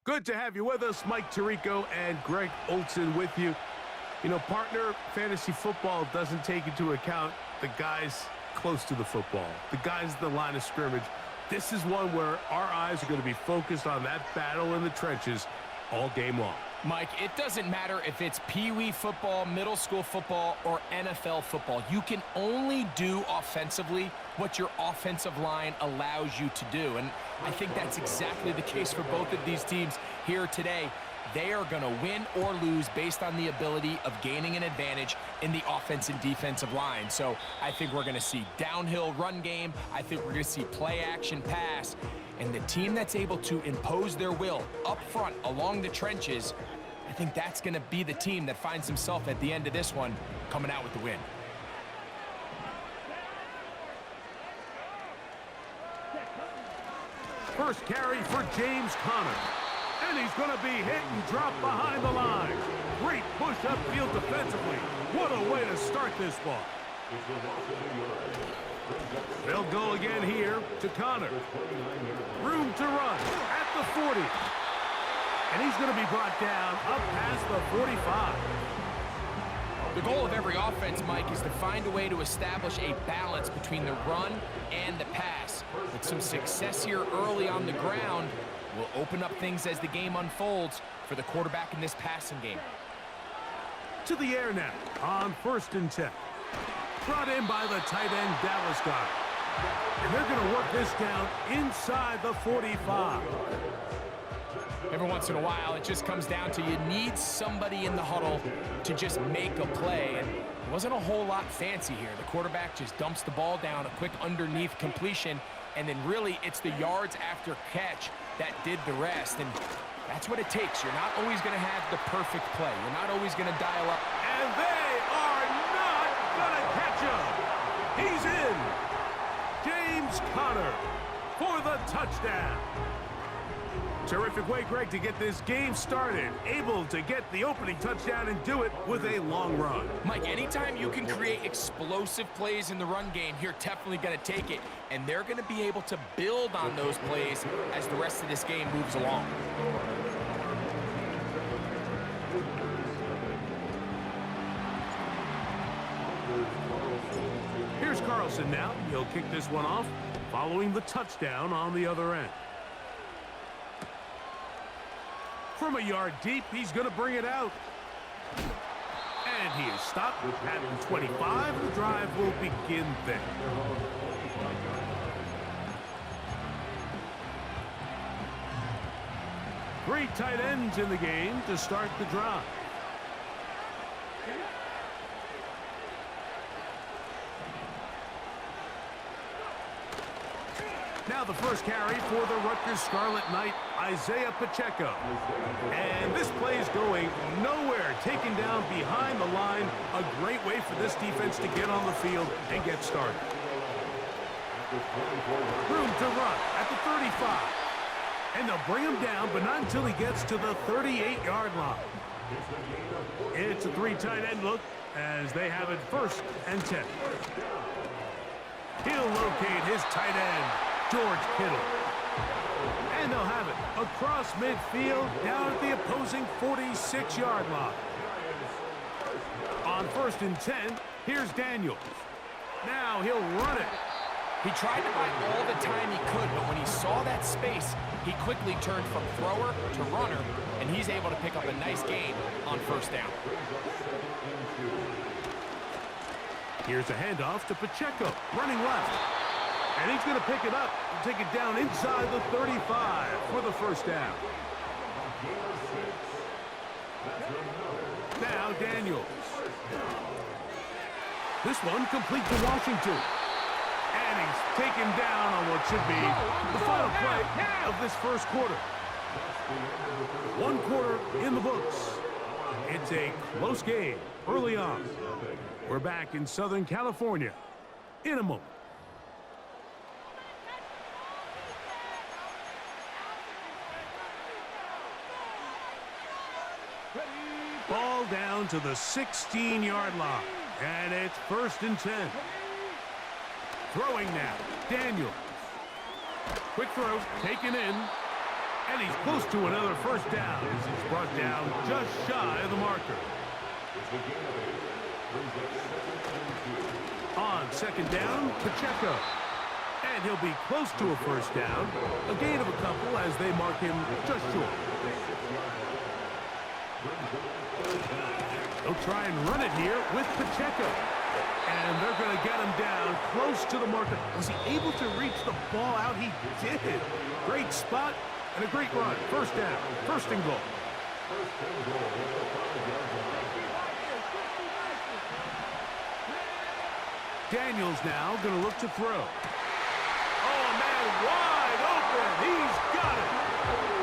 Good to have you with us. Mike Tirico and Greg Olson with you. You know, partner, fantasy football doesn't take into account the guys close to the football, the guys at the line of scrimmage. This is one where our eyes are going to be focused on that battle in the trenches all game long. Mike, it doesn't matter if it's Pee-wee football, middle school football, or NFL football. You can only do offensively what your offensive line allows you to do. And I think that's exactly the case for both of these teams here today. They are going to win or lose based on the ability of gaining an advantage in the offense and defensive line. So I think we're going to see downhill run game. I think we're going to see play action pass. And the team that's able to impose their will up front along the trenches, I think that's going to be the team that finds himself at the end of this one coming out with the win. First carry for James Conner. And he's going to be hit and dropped behind the line. Great push upfield defensively. What a way to start this ball. They'll go again here to Conner. Room to run at the 40. And he's going to be brought down up past the 45. The goal of every offense, Mike, is to find a way to establish a balance between the run and the pass. With some success here early on the ground, will open up things as the game unfolds for the quarterback in this passing game. To the air now on 1st and 10. Brought in by the tight end, Dallas Goedert. And they're going to work this down inside the 45. Every once in a while, it just comes down to you need somebody in the huddle to just make a play. And it wasn't a whole lot fancy here. The quarterback just dumps the ball down, a quick underneath completion, and then really it's the yards after catch that did the rest. And that's what it takes. You're not always going to have the perfect play. You're not always going to dial up. And they are not going to catch him. He's in. James Conner for the touchdown. Terrific way, Greg, to get this game started. Able to get the opening touchdown and do it with a long run. Mike, anytime you can create explosive plays in the run game, you're definitely going to take it. And they're going to be able to build on those plays as the rest of this game moves along. Here's Carlson now. He'll kick this one off following the touchdown on the other end. From a yard deep, he's going to bring it out. And he is stopped at the 25. The drive will begin there. Great tight ends in the game to start the drive. Now the first carry for the Rutgers Scarlet Knight, Isaiah Pacheco. And this play's going nowhere, taken down behind the line. A great way for this defense to get on the field and get started. Room to run at the 35. And they'll bring him down, but not until he gets to the 38-yard line. It's a three tight end look as they have it 1st and 10. He'll locate his tight end, George Kittle. And they'll have it across midfield down at the opposing 46-yard line. On 1st and 10, here's Daniels. Now he'll run it. He tried to buy all the time he could, but when he saw that space, he quickly turned from thrower to runner, and he's able to pick up a nice gain on 1st down. Here's a handoff to Pacheco, running left. And he's going to pick it up and take it down inside the 35 for the 1st down. Now Daniels. This one complete to Washington. And he's taken down on what should be the final play of this 1st quarter. 1 quarter in the books. It's a close game early on. We're back in Southern California in a moment. Ball down to the 16-yard line. And it's 1st and 10. Throwing now, Daniels. Quick throw, taken in. And he's close to another first down as he's brought down just shy of the marker. On second down, Pacheco. And he'll be close to a first down. A gain of a couple as they mark him just short. They'll try and run it here with Pacheco. And they're going to get him down close to the marker. Was he able to reach the ball out? He did. Great spot and a great run. First down. First and goal. Daniels now going to look to throw. Oh, man, wide open. He's got it.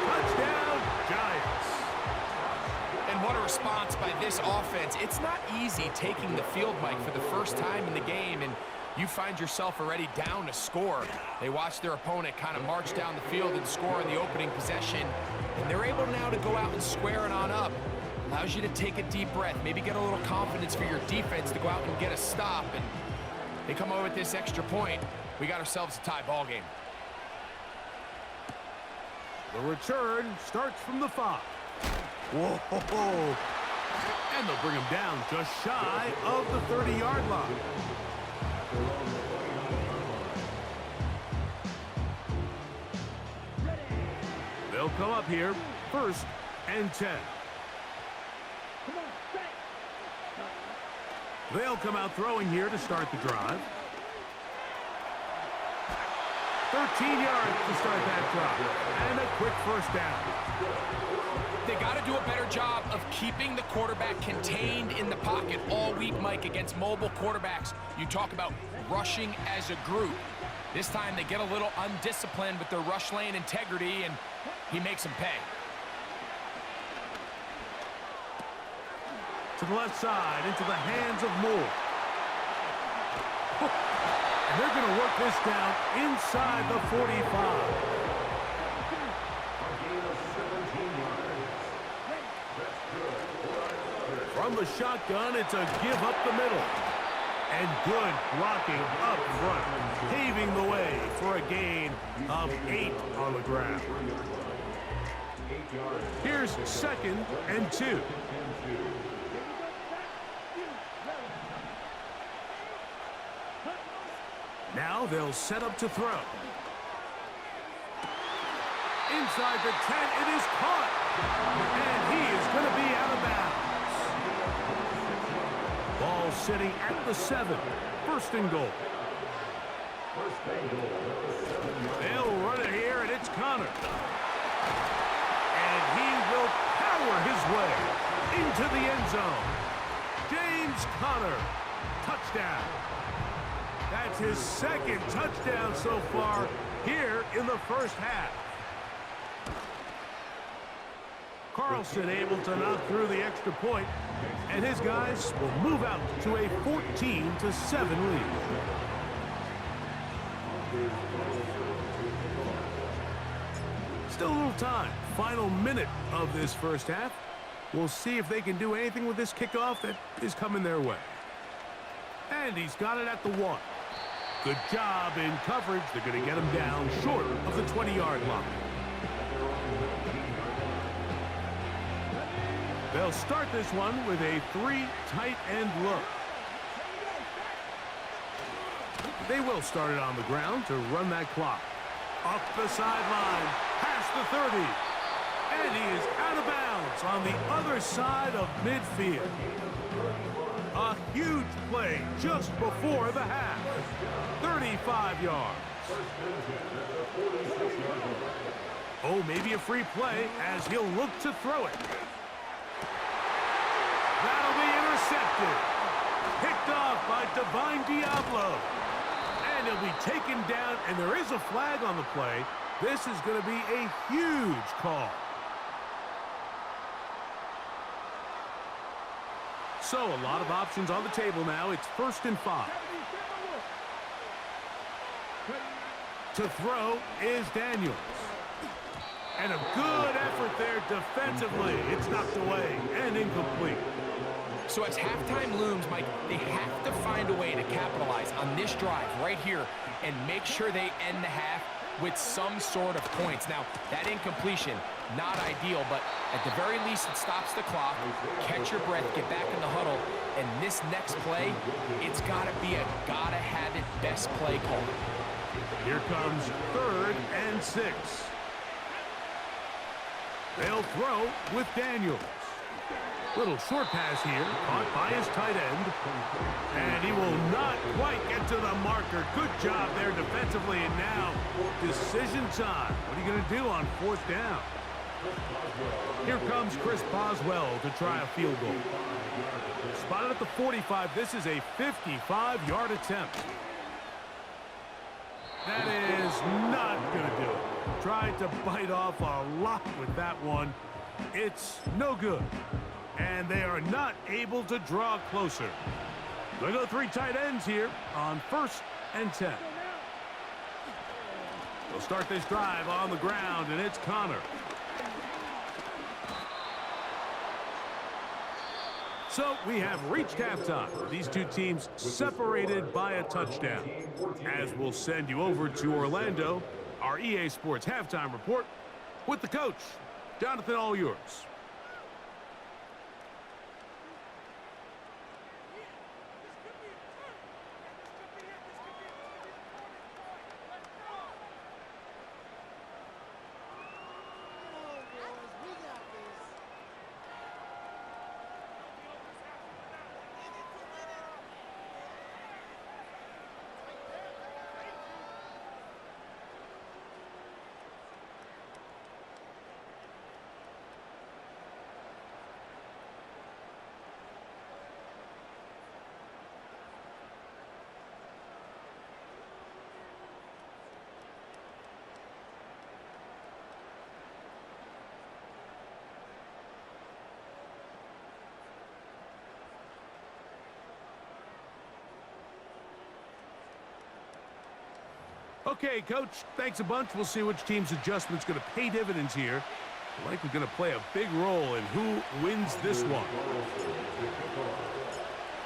Touchdown, Giants. And what a response by this offense. It's not easy taking the field, Mike, for the first time in the game, and you find yourself already down to score. They watch their opponent kind of march down the field and score in the opening possession, and they're able now to go out and square it on up. Allows you to take a deep breath, maybe get a little confidence for your defense to go out and get a stop, and they come over with this extra point. We got ourselves a tie ball game. The return starts from the 5. Whoa! And they'll bring him down just shy of the 30-yard line. They'll come up here, 1st and 10. They'll come out throwing here to start the drive. 13 yards to start that drive. And a quick first down. They got to do a better job of keeping the quarterback contained in the pocket all week, Mike, against mobile quarterbacks. You talk about rushing as a group. This time they get a little undisciplined with their rush lane integrity, and he makes them pay. To the left side, into the hands of Moore. And they're going to work this down inside the 45. From the shotgun, it's a give up the middle. And good blocking up front, paving the way for a gain of 8 on the ground. Here's 2nd and 2. Now they'll set up to throw. Inside the 10, it is caught. And he is going to be out of bounds. Ball sitting at the 7. 1st and goal. They'll run it here, and it's Connor. And he will power his way into the end zone. James Conner, touchdown. That's his 2nd touchdown so far here in the first half. Carlson able to knock through the extra point, and his guys will move out to a 14-7 lead. Still a little time. Final minute of this first half. We'll see if they can do anything with this kickoff that is coming their way. And he's got it at the 1. Good job in coverage. They're going to get him down short of the 20-yard line. They'll start this one with a 3 tight end look. They will start it on the ground to run that clock. Up the sideline, past the 30. And he is out of bounds on the other side of midfield. A huge play just before the half. 35 yards. Oh, maybe a free play as he'll look to throw it. That'll be intercepted. Picked off by Divine Diablo. And he'll be taken down, and there is a flag on the play. This is going to be a huge call. So a lot of options on the table now. It's 1st and 5. To throw is Daniels. And a good effort there defensively. It's knocked away and incomplete. So as halftime looms, Mike, they have to find a way to capitalize on this drive right here and make sure they end the half with some sort of points. Now, that incompletion, not ideal, but at the very least, it stops the clock. Catch your breath, get back in the huddle, and this next play, it's got to be a gotta-have-it best play call. Here comes 3rd and 6. They'll throw with Daniels. Little short pass here, caught by his tight end. And he will not quite get to the marker. Good job there defensively, and now decision time. What are you going to do on 4th down? Here comes Chris Boswell to try a field goal. Spotted at the 45. This is a 55-yard attempt. That is not going to do it. Tried to bite off a lot with that one. It's no good. And they are not able to draw closer. They go 3 tight ends here on 1st and 10. They'll start this drive on the ground, and it's Connor. So we have reached halftime. These two teams separated by a touchdown. As we'll send you over to Orlando, our EA Sports halftime report with the coach. Jonathan, all yours. Okay, Coach, thanks a bunch. We'll see which team's adjustment's going to pay dividends here. Likely going to play a big role in who wins this one.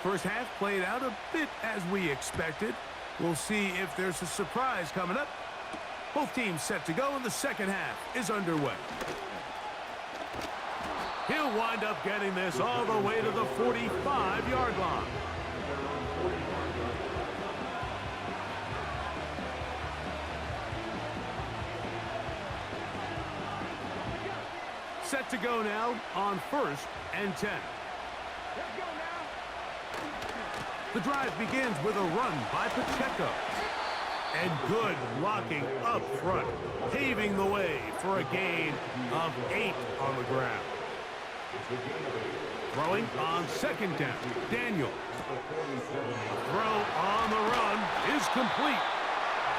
First half played out a bit as we expected. We'll see if there's a surprise coming up. Both teams set to go, and the second half is underway. He'll wind up getting this all the way to the 45-yard line. Set to go now on 1st and 10. The drive begins with a run by Pacheco. And good blocking up front, paving the way for a gain of 8 on the ground. Throwing on 2nd down, Daniel. Throw on the run is complete.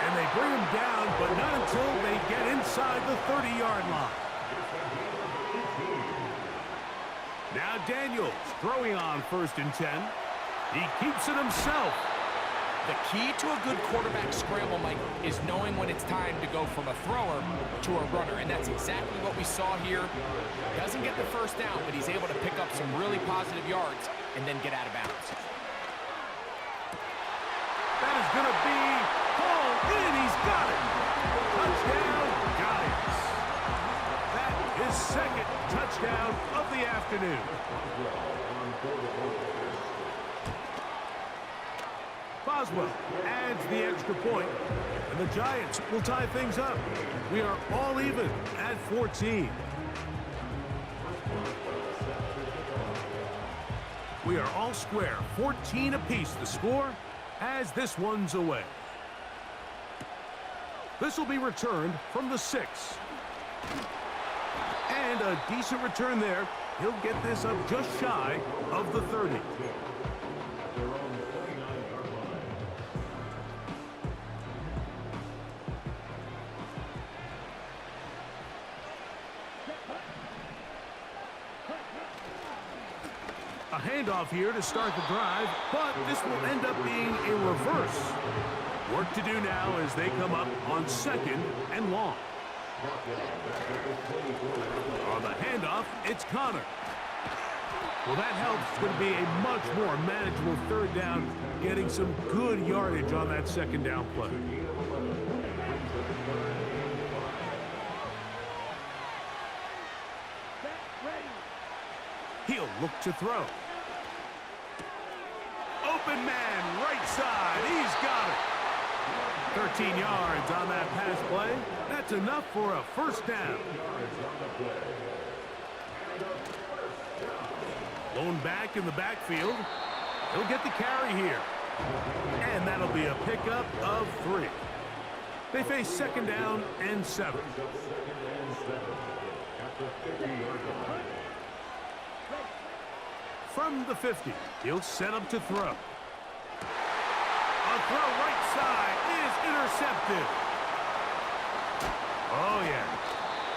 And they bring him down, but not until they get inside the 30-yard line. Now Daniels throwing on 1st and 10. He keeps it himself. The key to a good quarterback scramble, Mike, is knowing when it's time to go from a thrower to a runner, and that's exactly what we saw here. Doesn't get the first down, but he's able to pick up some really positive yards and then get out of bounds. That is going to be hauled in. He's got it. Touchdown, Giants. That is 2nd touchdown of the afternoon. Boswell adds the extra point, and the Giants will tie things up. We are all even at 14. We are all square, 14 apiece the score as this one's away. This will be returned from the 6. And a decent return there. He'll get this up just shy of the 30. A handoff here to start the drive, but this will end up being a reverse. Work to do now as they come up on 2nd and long. On the handoff, it's Connor. Well, that helps. It's going to be a much more manageable 3rd down, getting some good yardage on that 2nd down play. He'll look to throw. Open man, right side. He's got it. 13 yards on that pass play. That's enough for a first down. Blown back in the backfield. He'll get the carry here. And that'll be a pickup of 3. They face second down and 7. From the 50, he'll set up to throw. A throw right side is intercepted. Oh, yeah.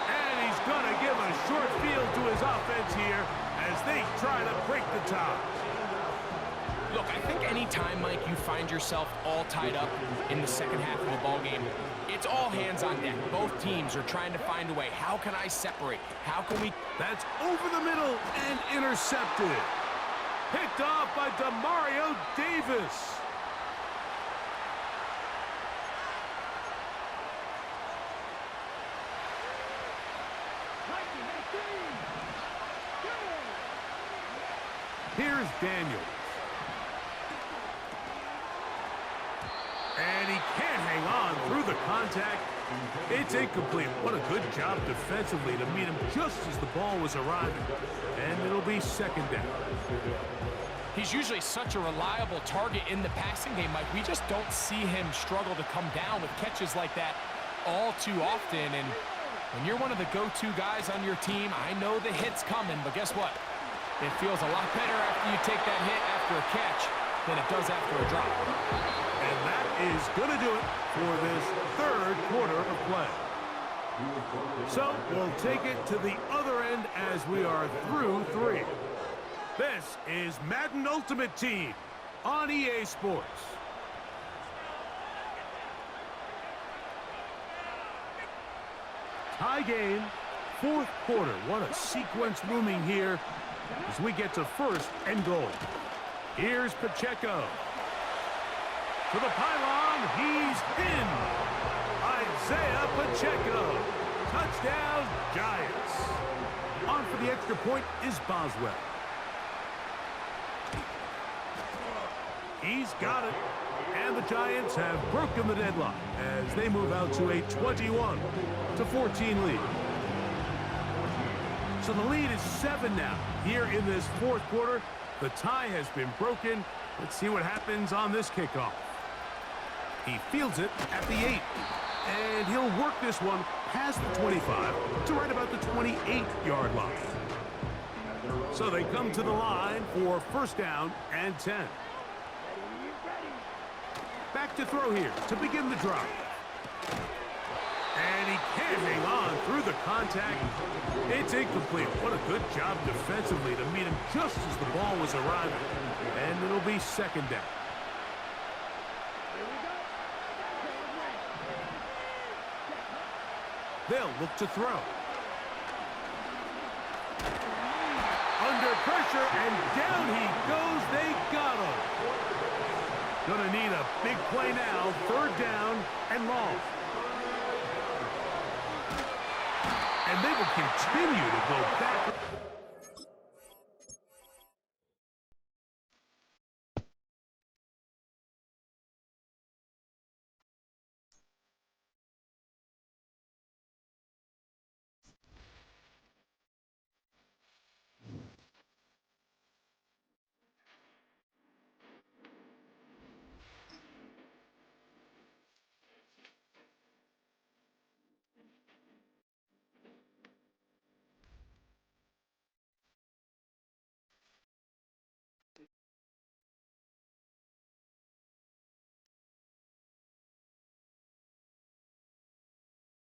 And he's going to give a short field to his offense here as they try to break the tie. Look, I think any time, Mike, you find yourself all tied up in the second half of a ball game, it's all hands on deck. Both teams are trying to find a way. How can I separate? How can we... That's over the middle and intercepted. Picked off by Demario Davis. Here's Daniels. And he can't hang on through the contact. It's incomplete. What a good job defensively to meet him just as the ball was arriving. And it'll be second down. He's usually such a reliable target in the passing game, Mike. We just don't see him struggle to come down with catches like that all too often. And when you're one of the go-to guys on your team, I know the hit's coming, but guess what? It feels a lot better after you take that hit after a catch than it does after a drop. And that is going to do it for this third quarter of play. So we'll take it to the other end as we are through 3. This is Madden Ultimate Team on EA Sports. Tie game, fourth quarter. What a sequence looming here as we get to first and goal. Here's Pacheco. To the pylon, he's in. Isaiah Pacheco. Touchdown, Giants. On for the extra point is Boswell. He's got it. And the Giants have broken the deadlock as they move out to a 21-14 lead. So the lead is 7 now. Here in this fourth quarter, the tie has been broken. Let's see what happens on this kickoff. He fields it at the 8. And he'll work this one past the 25 to right about the 28-yard line. So they come to the line for first down and 10. Back to throw here to begin the drive. And he can't hang on through the contact. It's incomplete. What a good job defensively to meet him just as the ball was arriving. And it'll be second down. They'll look to throw. Under pressure, and down he goes. They got him. Gonna need a big play now. Third down and long. And they will continue to go back.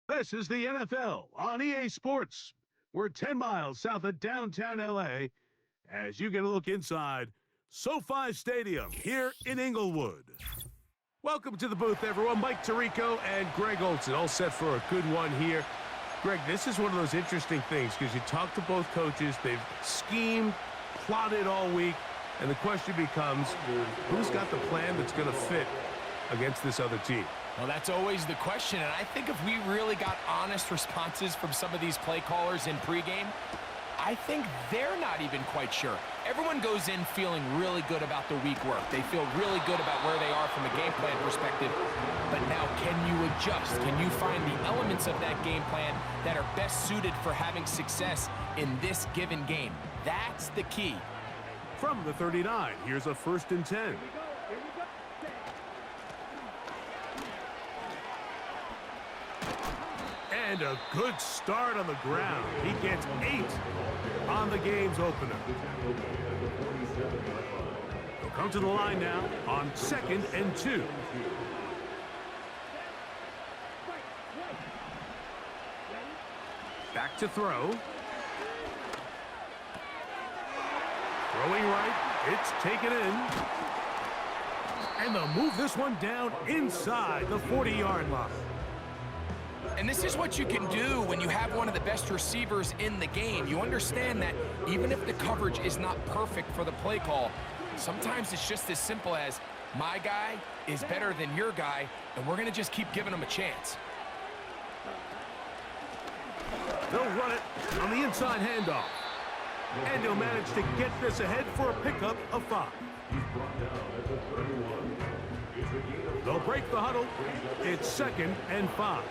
This is the NFL on EA Sports. We're 10 miles south of downtown L.A. as you get a look inside SoFi Stadium here in Inglewood. Welcome to the booth, everyone. Mike Tirico and Greg Olson all set for a good one here. Greg, this is one of those interesting things because you talk to both coaches. They've schemed, plotted all week, and the question becomes, who's got the plan that's going to fit against this other team? Well, that's always the question, and I think if we really got honest responses from some of these play callers in pregame, I think they're not even quite sure. Everyone goes in feeling really good about the week work. They feel really good about where they are from a game plan perspective. But now, can you adjust? Can you find the elements of that game plan that are best suited for having success in this given game? That's the key. From the 39, here's a 1st and 10. And a good start on the ground. He gets 8 on the game's opener. He'll come to the line now on 2nd and 2. Back to throw. Throwing right. It's taken in. And they'll move this one down inside the 40-yard line. And this is what you can do when you have one of the best receivers in the game. You understand that even if the coverage is not perfect for the play call, sometimes it's just as simple as my guy is better than your guy, and we're going to just keep giving him a chance. They'll run it on the inside handoff. And he'll manage to get this ahead for a pickup of 5. They'll break the huddle. It's 2nd and 5.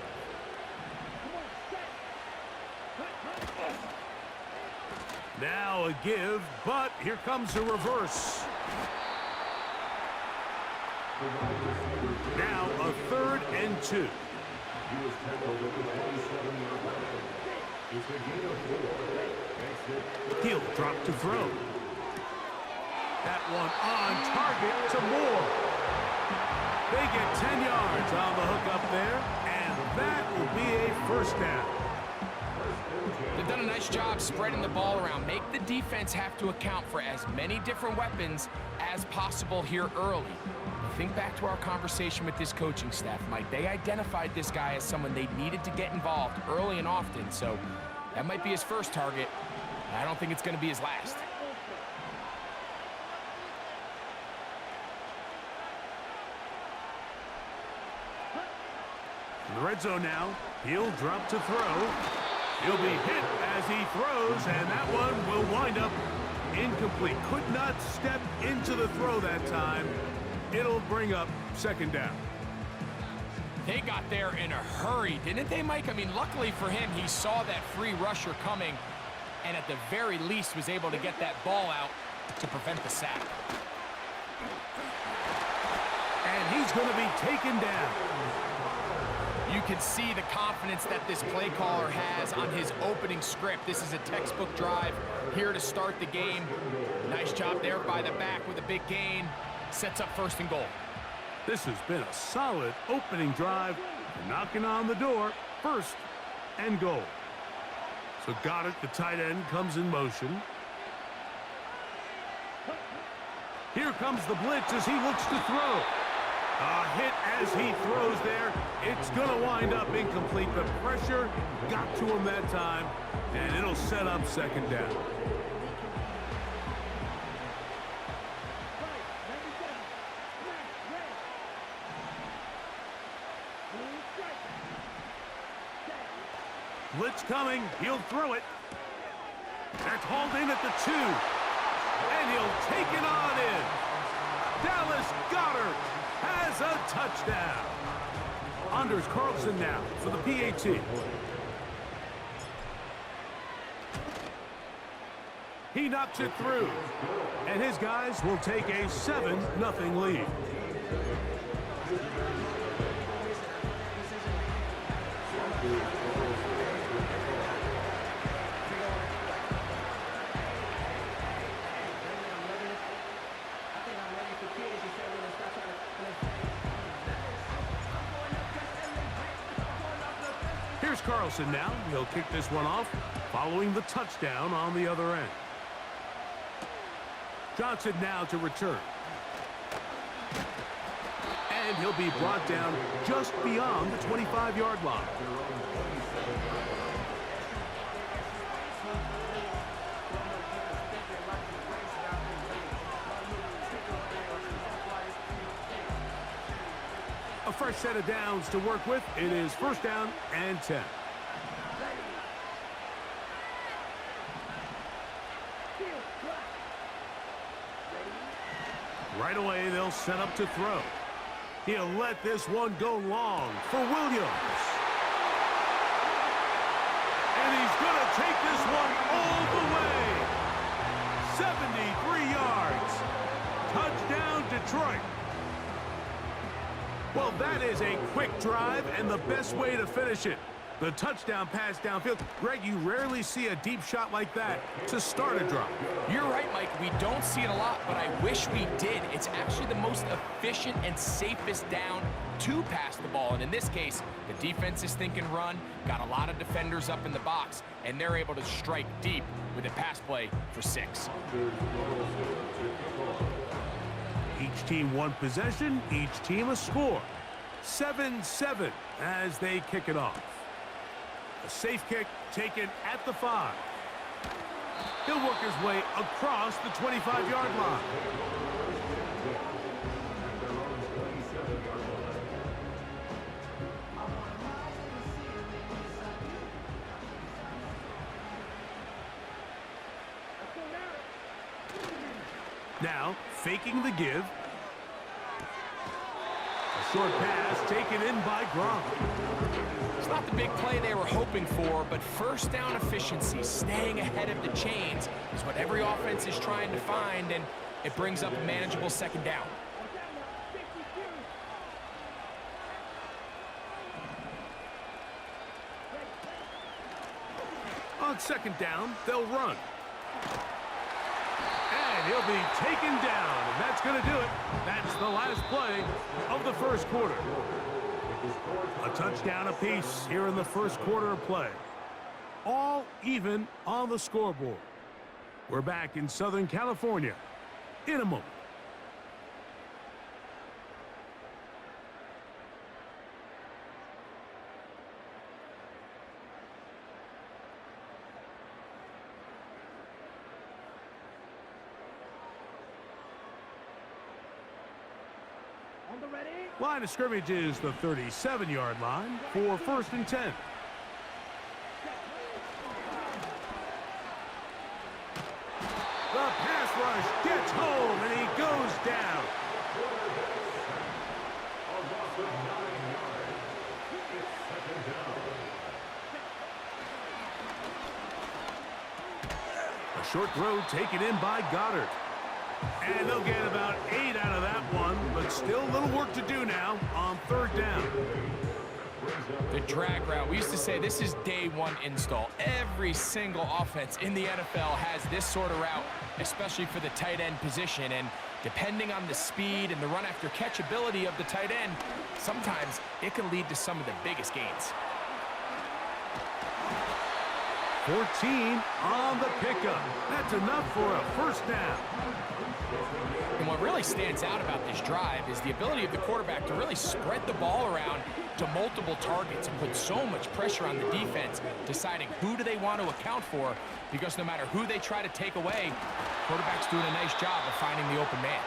Now a give, but here comes a reverse. Now a 3rd and 2. He'll drop to throw. That one on target to Moore. They get 10 yards on the hook up there, and that will be a 1st down. They've done a nice job spreading the ball around. Make the defense have to account for as many different weapons as possible here early. Think back to our conversation with this coaching staff, Mike. They identified this guy as someone they needed to get involved early and often, so that might be his first target. I don't think it's going to be his last. In the red zone now, he'll drop to throw. He'll be hit as he throws, and that one will wind up incomplete. Could not step into the throw that time. It'll bring up 2nd down. They got there in a hurry, didn't they, Mike? I mean, luckily for him, he saw that free rusher coming, and at the very least was able to get that ball out to prevent the sack. And he's going to be taken down. You can see the confidence that this play caller has on his opening script. This is a textbook drive here to start the game. Nice job there by the back with a big gain. Sets up 1st and goal. This has been a solid opening drive. Knocking on the door. 1st and goal. So Goddard, the tight end, comes in motion. Here comes the blitz as he looks to throw. A hit as he throws there. It's going to wind up incomplete. The pressure got to him that time, and it'll set up 2nd down. Blitz coming. He'll throw it. That's hauled in at the 2. And he'll take it on in. Dallas Goedert has a touchdown. Anders Carlson now for the PAT. He knocks it through. And his guys will take a 7-0 lead. Here's Carlson now. He'll kick this one off following the touchdown on the other end. Johnson now to return. And he'll be brought down just beyond the 25-yard line. A fresh set of downs to work with. It is 1st down and 10. Right away, they'll set up to throw. He'll let this one go long for Williams. And he's going to take this one all the way. 73 yards. Touchdown, Detroit. Well, that is a quick drive and the best way to finish it. The touchdown pass downfield. Greg, you rarely see a deep shot like that to start a drive. You're right, Mike. We don't see it a lot, but I wish we did. It's actually the most efficient and safest down to pass the ball. And in this case, the defense is thinking run, got a lot of defenders up in the box, and they're able to strike deep with a pass play for 6. Each team one possession, each team a score. 7-7 as they kick it off. A safe kick taken at the 5. He'll work his way across the 25-yard line. Now, faking the give. A short pass taken in by Gronk. It's not the big play they were hoping for, but first down efficiency, staying ahead of the chains, is what every offense is trying to find, and it brings up a manageable second down. On second down, they'll run. And he'll be taken down, and that's going to do it. That's the last play of the first quarter. A touchdown apiece here in the first quarter of play. All even on the scoreboard. We're back in Southern California in a moment. Line of scrimmage is the 37-yard line for 1st and 10. The pass rush gets home, and he goes down. A short throw taken in by Goddard. And they'll get about 8 out of that one, but still a little work to do now on 3rd down. The drag route. We used to say this is day one install. Every single offense in the NFL has this sort of route, especially for the tight end position. And depending on the speed and the run after catch ability of the tight end, sometimes it can lead to some of the biggest gains. 14 on the pickup. That's enough for a 1st down. And what really stands out about this drive is the ability of the quarterback to really spread the ball around to multiple targets and put so much pressure on the defense, deciding who do they want to account for, because no matter who they try to take away, quarterback's doing a nice job of finding the open man.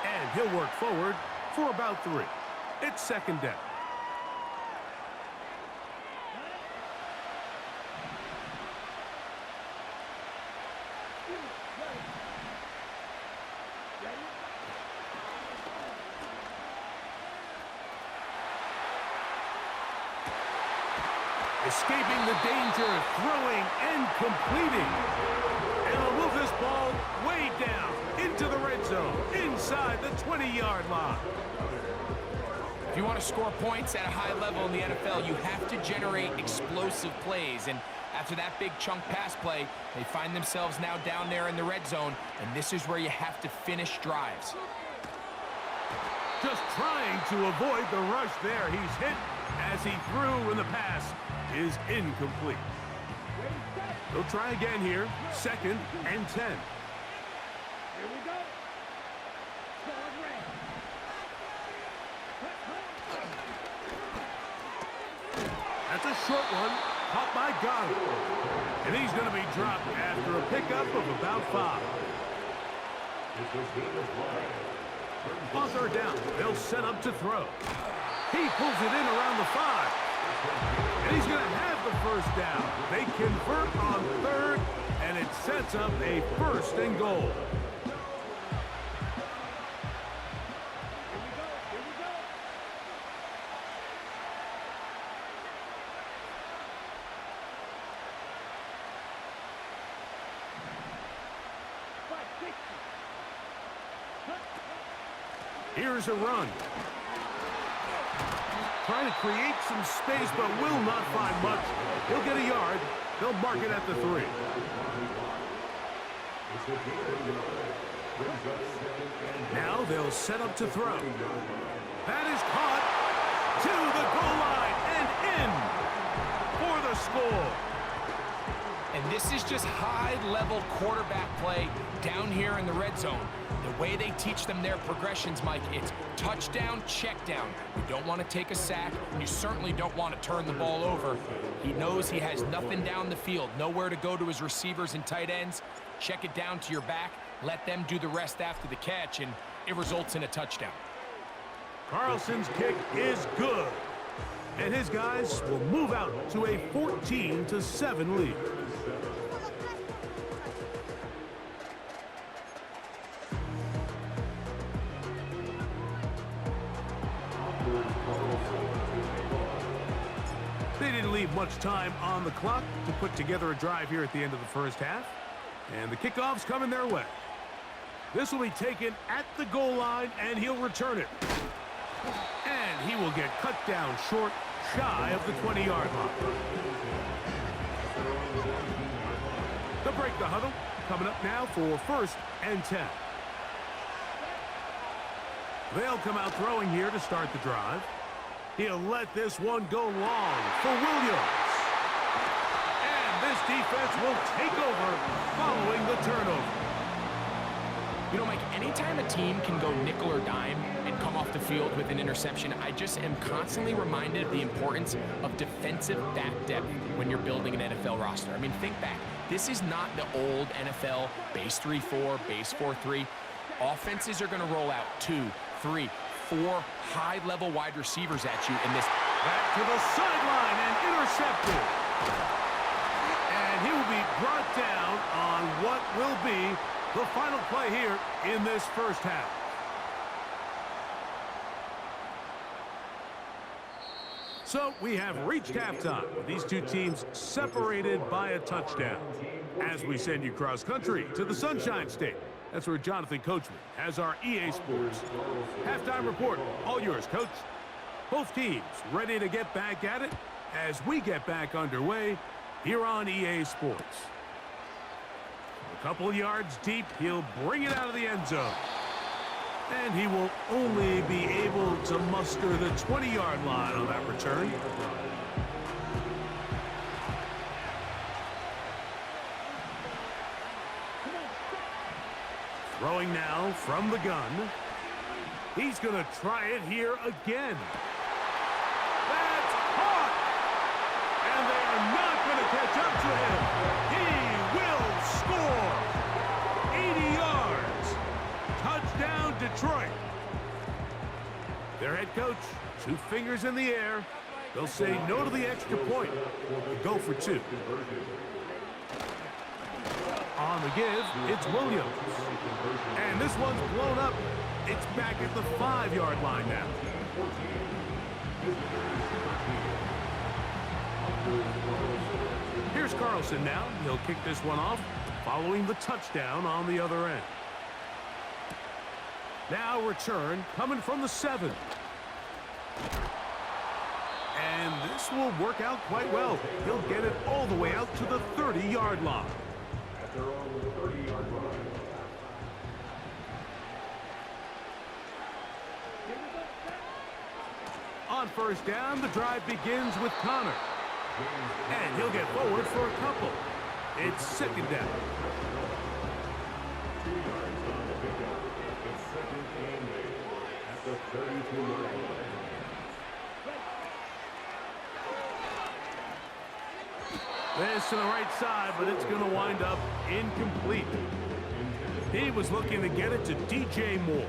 And he'll work forward for about 3. It's 2nd down. Escaping the danger, throwing and completing. And he'll move this ball way down into the red zone, inside the 20-yard line. If you want to score points at a high level in the NFL, you have to generate explosive plays. And after that big chunk pass play, they find themselves now down there in the red zone, and this is where you have to finish drives. Just trying to avoid the rush there. He's hit as he threw, and the pass is incomplete. They'll try again here. 2nd and 10. That's a short one, caught by Goddard. And he's going to be dropped after a pickup of about 5. On 3rd down, they'll set up to throw. He pulls it in around the 5. And he's going to have the 1st down. They convert on 3rd, and it sets sets up a 1st and goal. Here's a run. Trying to create some space, but will not find much. He'll get a yard. They'll mark it at the 3. Now they'll set up to throw. That is caught to the goal line and in for the score. And this is just high-level quarterback play down here in the red zone. The way they teach them their progressions, Mike, it's touchdown, check down. You don't want to take a sack, and you certainly don't want to turn the ball over. He knows he has nothing down the field, nowhere to go to his receivers and tight ends. Check it down to your back, let them do the rest after the catch, and it results in a touchdown. Carlson's kick is good, and his guys will move out to a 14-7 lead. They didn't leave much time on the clock to put together a drive here at the end of the 1st half. And the kickoff's coming their way. This will be taken at the goal line, and he'll return it. And he will get cut down short, shy of the 20-yard line. They'll break the huddle. Coming up now for 1st and 10. They'll come out throwing here to start the drive. He'll let this one go long for Williams. And this defense will take over following the turnover. You know, Mike, anytime a team can go nickel or dime and come off the field with an interception, I just am constantly reminded of the importance of defensive back depth when you're building an NFL roster. I mean, think back. This is not the old NFL base 3-4, base 4-3. Offenses are going to roll out 2, 3, 4 high-level wide receivers at you in this. Back to the sideline and intercepted. And he will be brought down on what will be the final play here in this 1st half. So we have reached halftime. These two teams separated by a touchdown. As we send you cross country to the Sunshine State. That's where Jonathan Coachman has our EA Sports halftime report. All yours, Coach. Both teams ready to get back at it as we get back underway here on EA Sports. A couple of yards deep, he'll bring it out of the end zone. And he will only be able to muster the 20-yard line on that return. Throwing now from the gun. He's going to try it here again. That's caught! And they are not going to catch up to him. He will score! 80 yards. Touchdown, Detroit. Their head coach, 2 fingers in the air. They'll say no to the extra point. Go for 2. On the give, it's Williams. And this one's blown up. It's back at the 5-yard line now. Here's Carlson now. He'll kick this one off, following the touchdown on the other end. Now return coming from the 7. And this will work out quite well. He'll get it all the way out to the 30-yard line. On 1st down, the drive begins with Connor. And he'll get forward for a couple. It's 2nd down. This to the right side, but it's going to wind up incomplete. He was looking to get it to DJ Moore.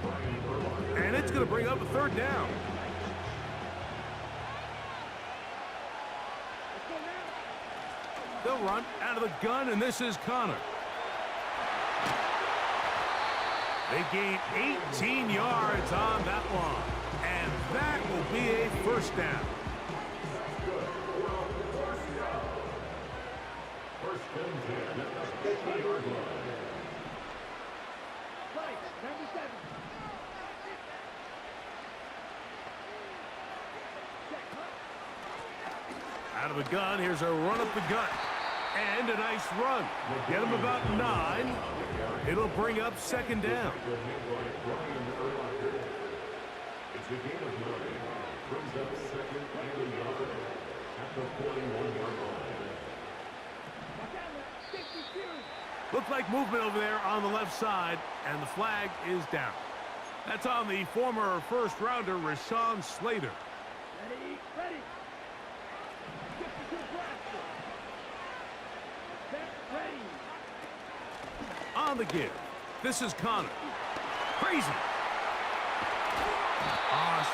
And it's going to bring up a 3rd down. They'll run out of the gun, and this is Connor. They gain 18 yards on that one. And that will be a first down. First and 10 at the 50-yard line. Out of the gun, here's a run up the gut. And a nice run. Get him about 9. It'll bring up second down. It's a gain of 9. Brings up second and 9 at the 41-yard line. Looked like movement over there on the left side, and the flag is down. That's on the former first-rounder, Rashawn Slater. Ready. On the give. This is Connor. Crazy.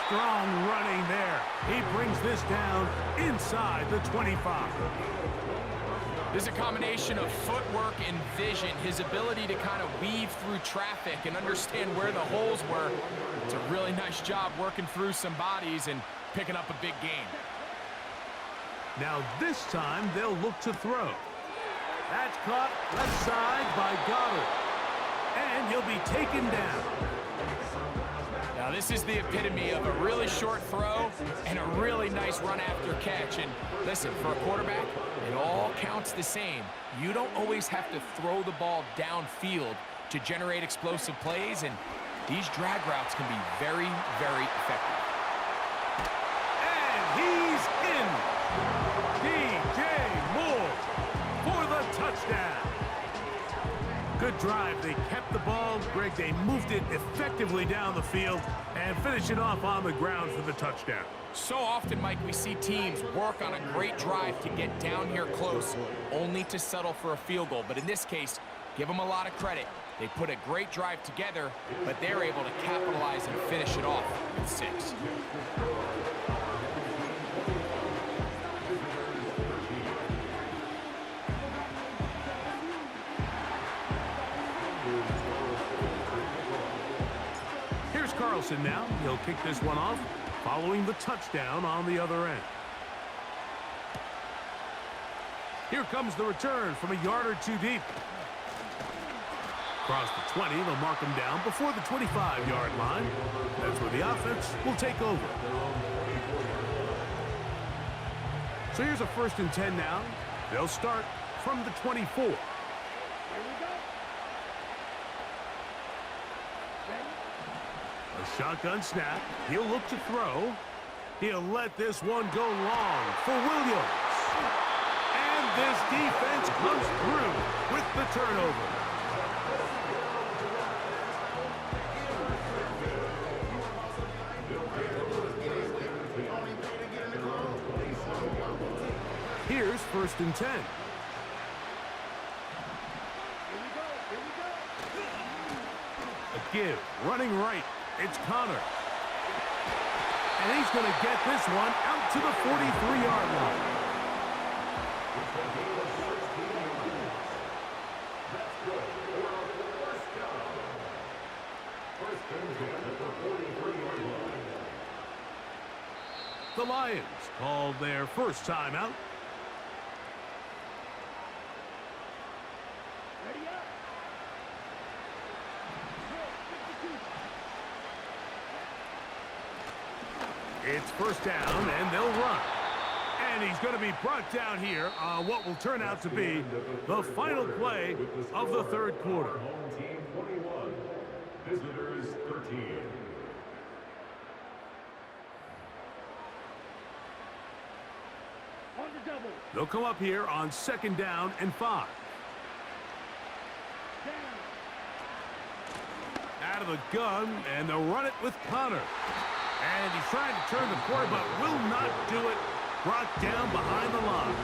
Strong running there. He brings this down inside the 25. This is a combination of footwork and vision, his ability to kind of weave through traffic and understand where the holes were. It's a really nice job working through some bodies and picking up a big gain. Now this time they'll look to throw. That's caught left side by Goddard. And he'll be taken down. Now this is the epitome of a really short throw and a really nice run after catch. And listen, for a quarterback, it all counts the same. You don't always have to throw the ball downfield to generate explosive plays, and these drag routes can be very, very effective. And he's in. DJ Moore for the touchdown. Good drive. They kept the ball. Greg, they moved it effectively down the field and finish it off on the ground for the touchdown. So often, Mike, we see teams work on a great drive to get down here close, only to settle for a field goal. But in this case, give them a lot of credit. They put a great drive together, but they're able to capitalize and finish it off with 6. Here's Carlson now. He'll kick this one off, following the touchdown on the other end. Here comes the return from a yard or two deep. Across the 20, they'll mark him down before the 25-yard line. That's where the offense will take over. So here's a 1st and 10 now. They'll start from the 24. A shotgun snap. He'll look to throw. He'll let this one go long for Williams. And this defense comes through with the turnover. Here's 1st and 10. A give, running right. It's Connor. And he's going to get this one out to the 43-yard line. The Lions called their first timeout. It's 1st down, and they'll run. And he's going to be brought down here on what will turn out to be the final play of the 3rd quarter. Home team 21, visitors 13. They'll come up here on 2nd down and 5. Out of the gun, and they'll run it with Connor. And he's trying to turn the corner, but will not do it. Brought down behind the line.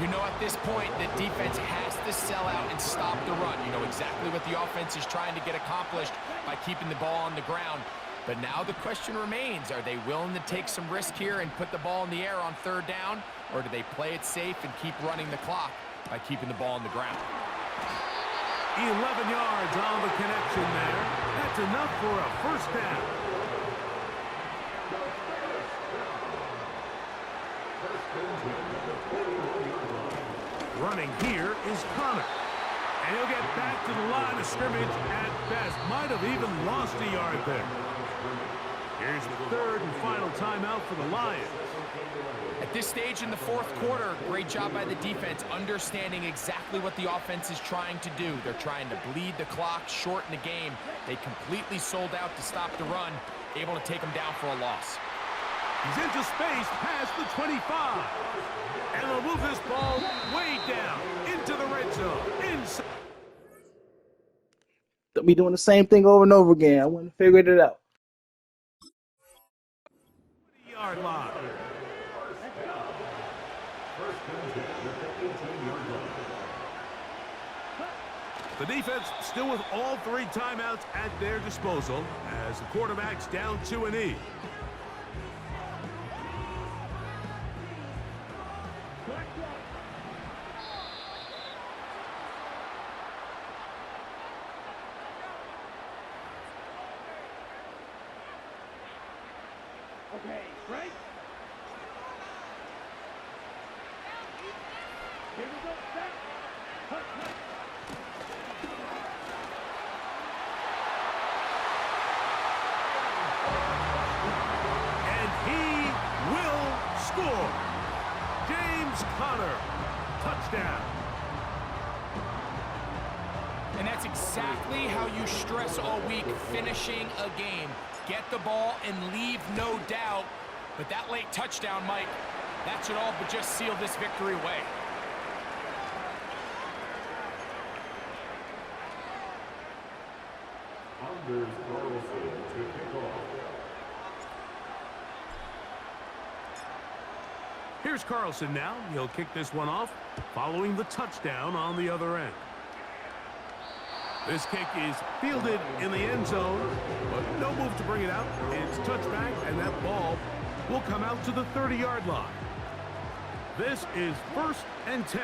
You know, at this point, the defense has to sell out and stop the run. You know exactly what the offense is trying to get accomplished by keeping the ball on the ground. But now the question remains, are they willing to take some risk here and put the ball in the air on 3rd down? Or do they play it safe and keep running the clock by keeping the ball on the ground? 11 yards on the connection there. That's enough for a first down. Running here is Connor. And he'll get back to the line of scrimmage at best. Might have even lost a yard there. Here's the third and final timeout for the Lions. At this stage in the fourth quarter, great job by the defense understanding exactly what the offense is trying to do. They're trying to bleed the clock, shorten the game. They completely sold out to stop the run, able to take them down for a loss. He's into space past the 25. And they'll move this ball way down into the red zone. Inside. They'll be doing the same thing over and over again. I want to figure it out. 20-yard line. The defense still with all three timeouts at their disposal as the quarterback's down to a knee. Okay, right? Here we go, set. Cut, cut. And he will score. James Conner, touchdown. And that's exactly how you stress all week, finishing a game. Get the ball and leave no doubt. But that late touchdown, Mike, that should all but just seal this victory away. Anders Carlson to kick off. Here's Carlson now. He'll kick this one off following the touchdown on the other end. This kick is fielded in the end zone, but no move to bring it out. It's touchback, and that ball will come out to the 30-yard line. This is 1st and 10.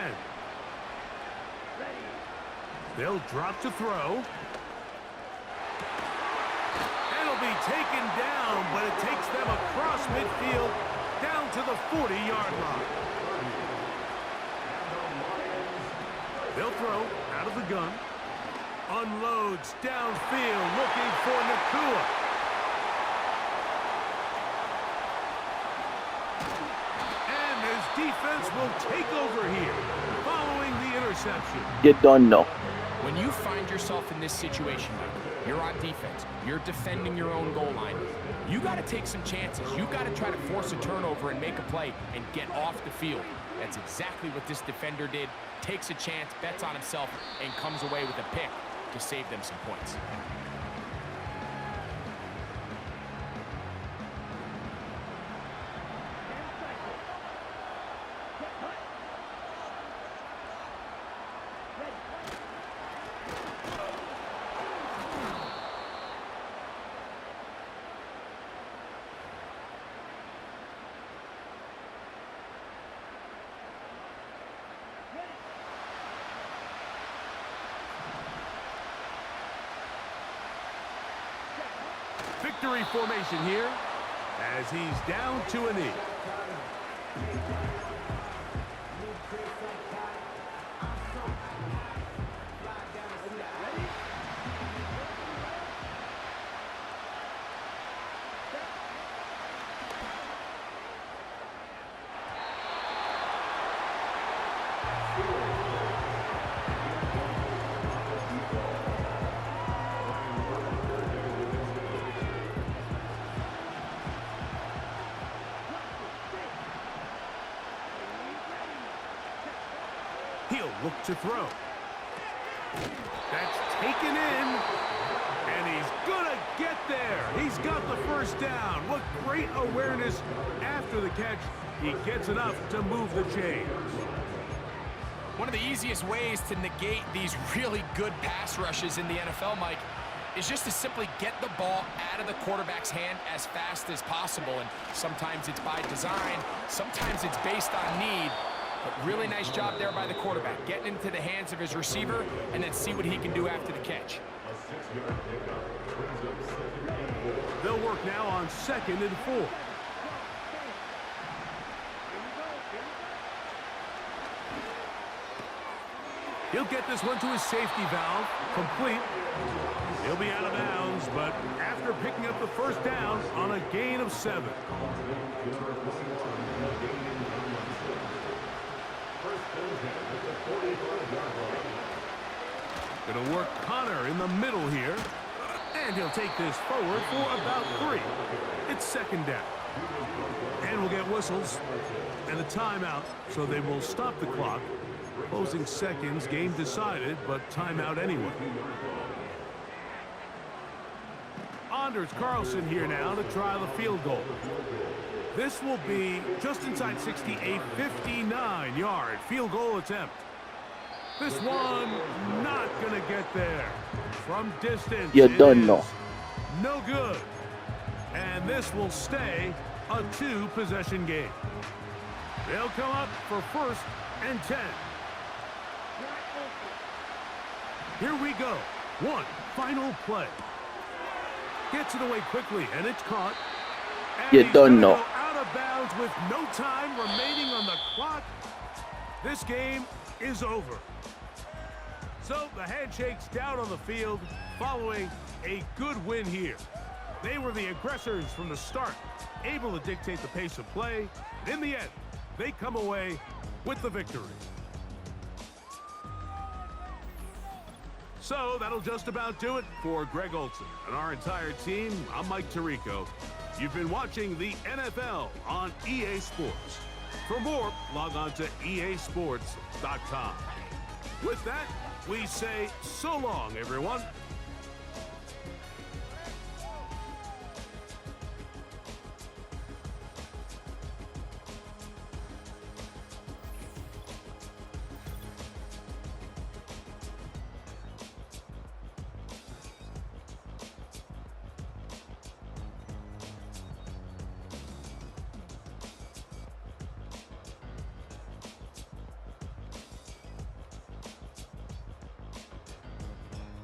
They'll drop to throw. It'll be taken down, but it takes them across midfield down to the 40-yard line. They'll throw out of the gun. Unloads downfield, looking for Nakua. And his defense will take over here, following the interception. Get done, no. When you find yourself in this situation, Mike, you're on defense, you're defending your own goal line, you got to take some chances. You got to try to force a turnover and make a play and get off the field. That's exactly what this defender did. Takes a chance, bets on himself, and comes away with a pick to save them some points. Victory formation here as he's down to a knee. He'll look to throw. That's taken in, and he's gonna get there. He's got the first down. What great awareness after the catch. He gets enough to move the chains. One of the easiest ways to negate these really good pass rushes in the NFL, Mike, is just to simply get the ball out of the quarterback's hand as fast as possible. And sometimes it's by design, sometimes it's based on need. But really nice job there by the quarterback, getting into the hands of his receiver and then see what he can do after the catch. A 6-yard pickup brings up 2nd and 4. They'll work now on 2nd and 4. He'll get this one to his safety valve, complete. He'll be out of bounds, but after picking up the first down on a gain of 7. Going to work Connor in the middle here. And he'll take this forward for about 3. It's 2nd down. And we'll get whistles and a timeout, so they will stop the clock. Closing seconds, game decided, but timeout anyway. Anders Carlson here now to try the field goal. This will be just inside 60, a 59-yard field goal attempt. This one not going to get there. From distance, You it don't is know. no good. And this will stay a 2-possession game. They'll come up for 1st and 10. Here we go. One final play. Gets it away quickly, and it's caught. And You he's don't gonna know. go out of bounds with no time remaining on the clock. This game is over. So the handshake's down on the field following a good win here. They were the aggressors from the start, able to dictate the pace of play. And in the end, they come away with the victory. So that'll just about do it for Greg Olsen and our entire team. I'm Mike Tirico. You've been watching the NFL on EA Sports. For more, log on to easports.com. With that, we say so long, everyone.